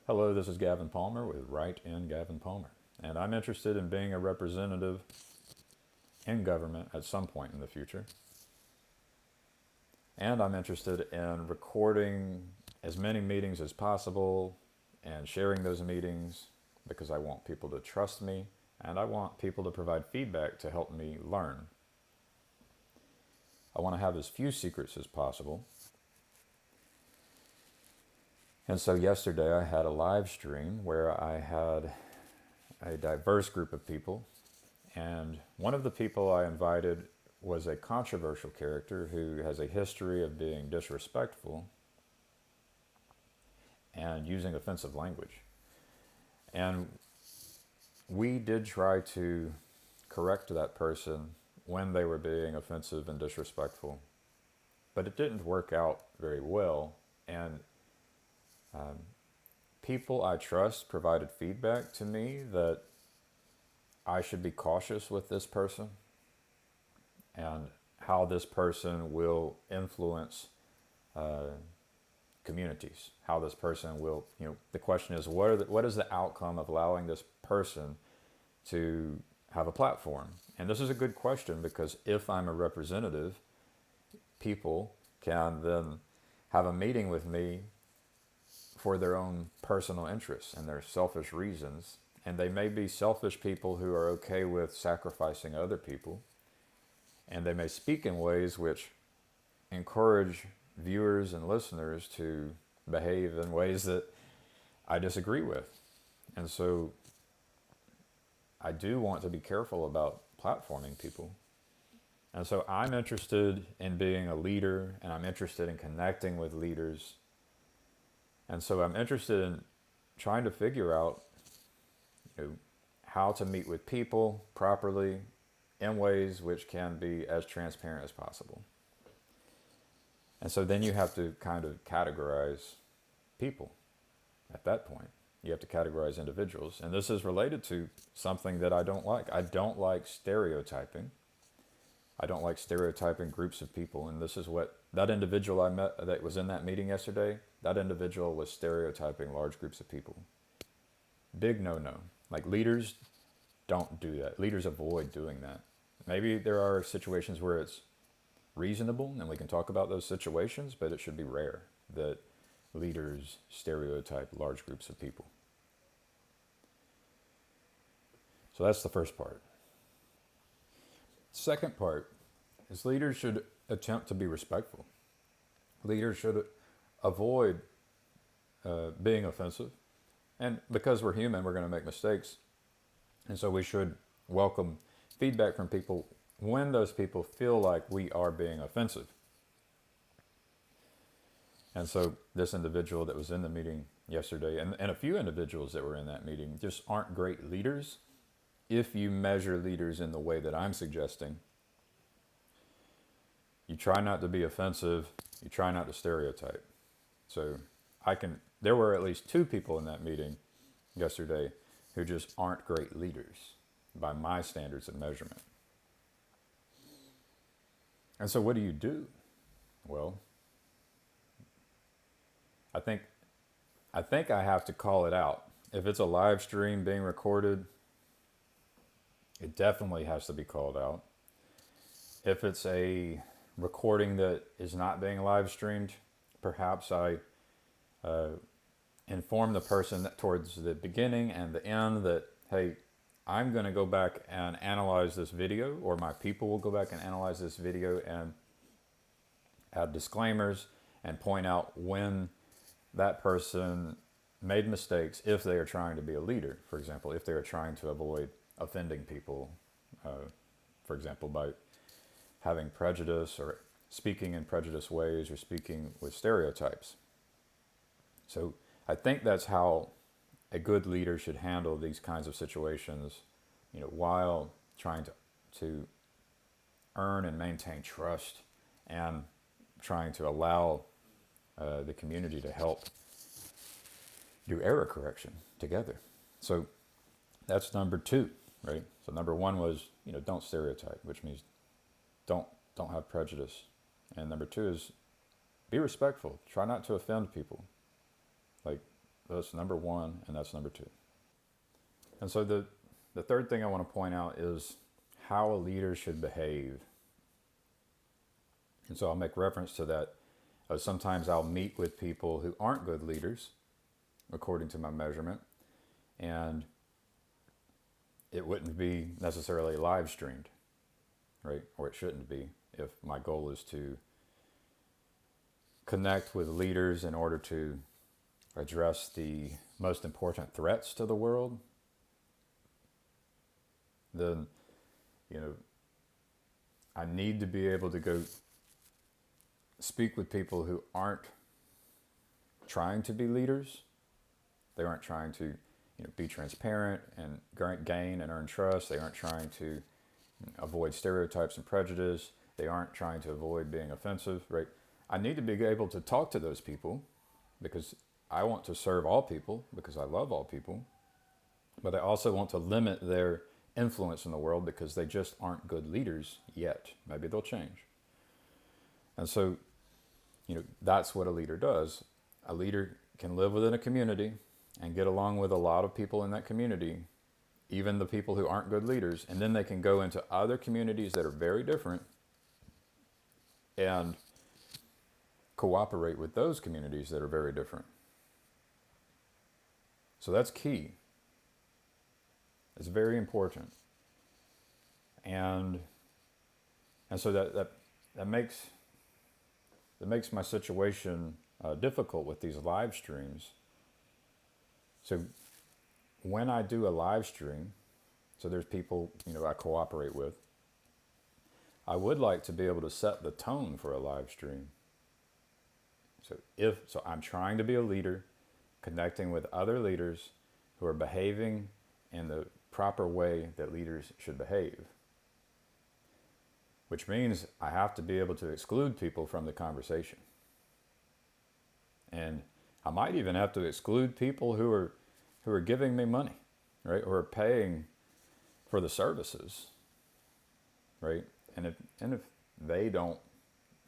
Hello, this is Gavin Palmer with Write in Gavin Palmer, and I'm interested in being a representative in government at some point in the future. And I'm interested in recording as many meetings as possible and sharing those meetings because I want people to trust me and I want people to provide feedback to help me learn. I want to have as few secrets as possible. And so yesterday I had a live stream where I had a diverse group of people. And one of the people I invited was a controversial character who has a history of being disrespectful and using offensive language. And we did try to correct that person when they were being offensive and disrespectful, but it didn't work out very well. And people I trust provided feedback to me that I should be cautious with this person and how this person will influence communities, how this person will, the question is, what is the outcome of allowing this person to have a platform? And this is a good question because if I'm a representative, people can then have a meeting with me for their own personal interests and their selfish reasons. And they may be selfish people who are okay with sacrificing other people. And they may speak in ways which encourage viewers and listeners to behave in ways that I disagree with. And so I do want to be careful about platforming people. And so I'm interested in being a leader and I'm interested in connecting with leaders. And so I'm interested in trying to figure out how to meet with people properly in ways which can be as transparent as possible. And so then you have to kind of categorize people at that point. You have to categorize individuals. And this is related to something that I don't like. I don't like stereotyping. I don't like stereotyping groups of people. And this is what that individual I met that was in that meeting yesterday, that individual was stereotyping large groups of people. Big no-no. Like leaders don't do that. Leaders avoid doing that. Maybe there are situations where it's reasonable and we can talk about those situations, but it should be rare that leaders stereotype large groups of people. So that's the first part. Second part is leaders should attempt to be respectful. Leaders should avoid being offensive. And because we're human, we're going to make mistakes. And so we should welcome feedback from people when those people feel like we are being offensive. And so this individual that was in the meeting yesterday, and a few individuals that were in that meeting, just aren't great leaders if you measure leaders in the way that I'm suggesting. You try not to be offensive, you try not to stereotype. So there were at least two people in that meeting yesterday who just aren't great leaders by my standards of measurement. And so what do you do? Well, I think I have to call it out. If it's a live stream being recorded, it definitely has to be called out. If it's a recording that is not being live streamed, perhaps I inform the person that towards the beginning and the end that, hey, I'm going to go back and analyze this video, or my people will go back and analyze this video and add disclaimers and point out when that person made mistakes if they are trying to be a leader. For example, if they are trying to avoid offending people, for example, by having prejudice or speaking in prejudiced ways or speaking with stereotypes. So I think that's how a good leader should handle these kinds of situations, while trying to earn and maintain trust and trying to allow the community to help do error correction together. So that's number two, right? So number one was, don't stereotype, which means don't have prejudice. And number two is be respectful. Try not to offend people. Like, That's number one, and that's number two. And so the third thing I want to point out is how a leader should behave. And so I'll make reference to that. Sometimes I'll meet with people who aren't good leaders, according to my measurement, and it wouldn't be necessarily live streamed, right? Or it shouldn't be if my goal is to connect with leaders in order to address the most important threats to the world. Then, I need to be able to go speak with people who aren't trying to be leaders. They aren't trying to, be transparent and gain and earn trust. They aren't trying to avoid stereotypes and prejudice. They aren't trying to avoid being offensive, right? I need to be able to talk to those people because I want to serve all people, because I love all people. But I also want to limit their influence in the world because they just aren't good leaders yet. Maybe they'll change. And so, that's what a leader does. A leader can live within a community and get along with a lot of people in that community, even the people who aren't good leaders, and then they can go into other communities that are very different and cooperate with those communities that are very different. So that's key. It's very important. And so that makes my situation difficult with these live streams. So when I do a live stream, so there's people, I cooperate with, I would like to be able to set the tone for a live stream. So I'm trying to be a leader, connecting with other leaders who are behaving in the proper way that leaders should behave. Which means I have to be able to exclude people from the conversation. And I might even have to exclude people who are giving me money, right? Who are paying for the services, right? And if they don't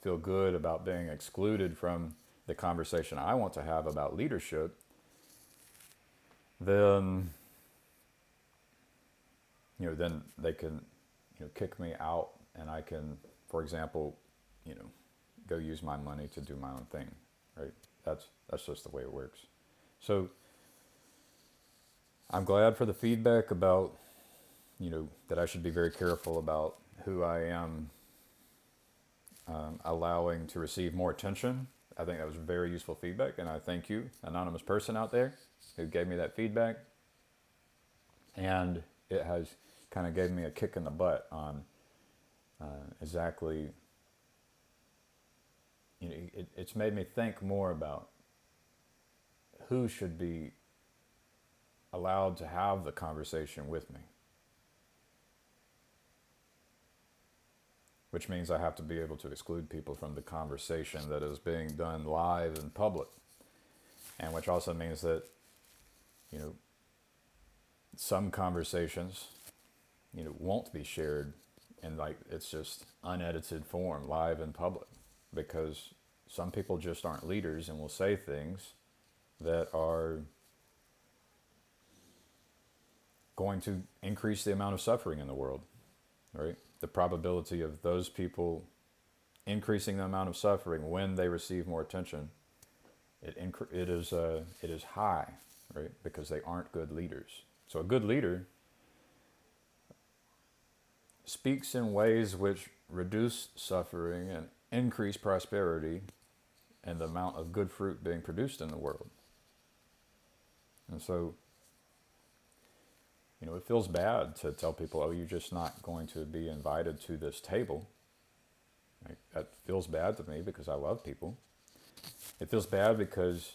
feel good about being excluded from the conversation I want to have about leadership, then then they can kick me out, and I can, for example, go use my money to do my own thing, right? That's just the way it works. So I'm glad for the feedback about that I should be very careful about who I am allowing to receive more attention. I think that was very useful feedback, and I thank you, anonymous person out there, who gave me that feedback. And it has kind of gave me a kick in the butt on exactly, it's made me think more about who should be allowed to have the conversation with me. Which means I have to be able to exclude people from the conversation that is being done live in public. And which also means that, some conversations, won't be shared in it's just unedited form, live in public. Because some people just aren't leaders and will say things that are going to increase the amount of suffering in the world, right? The probability of those people increasing the amount of suffering when they receive more attention, it is high, right? Because they aren't good leaders. So a good leader speaks in ways which reduce suffering and increase prosperity and the amount of good fruit being produced in the world. And so, it feels bad to tell people, oh, you're just not going to be invited to this table. That feels bad to me because I love people. It feels bad because,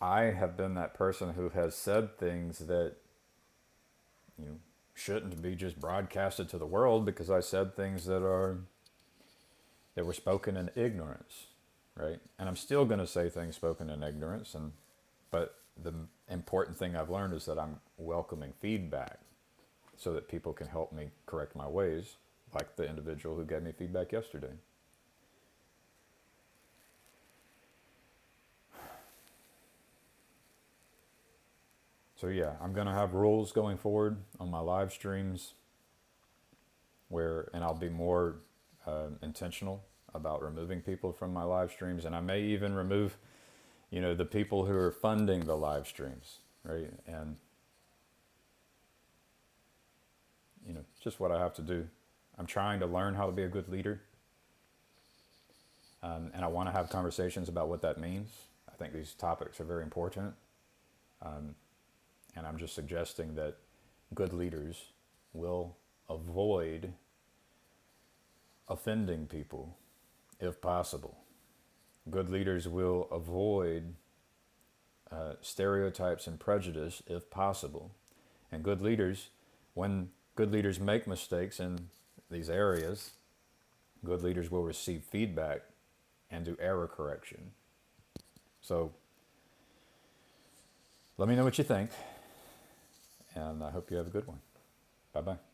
I have been that person who has said things that, shouldn't be just broadcasted to the world because I said things that were spoken in ignorance, right? And I'm still going to say things spoken in ignorance, but the important thing I've learned is that I'm welcoming feedback so that people can help me correct my ways, like the individual who gave me feedback yesterday. So yeah, I'm gonna have rules going forward on my live streams and I'll be more intentional about removing people from my live streams, and I may even remove, the people who are funding the live streams, right? And just what I have to do. I'm trying to learn how to be a good leader, and I want to have conversations about what that means. I think these topics are very important, and I'm just suggesting that good leaders will avoid offending people if possible. Good leaders will avoid stereotypes and prejudice if possible. And when good leaders make mistakes in these areas, good leaders will receive feedback and do error correction. So let me know what you think, and I hope you have a good one. Bye-bye.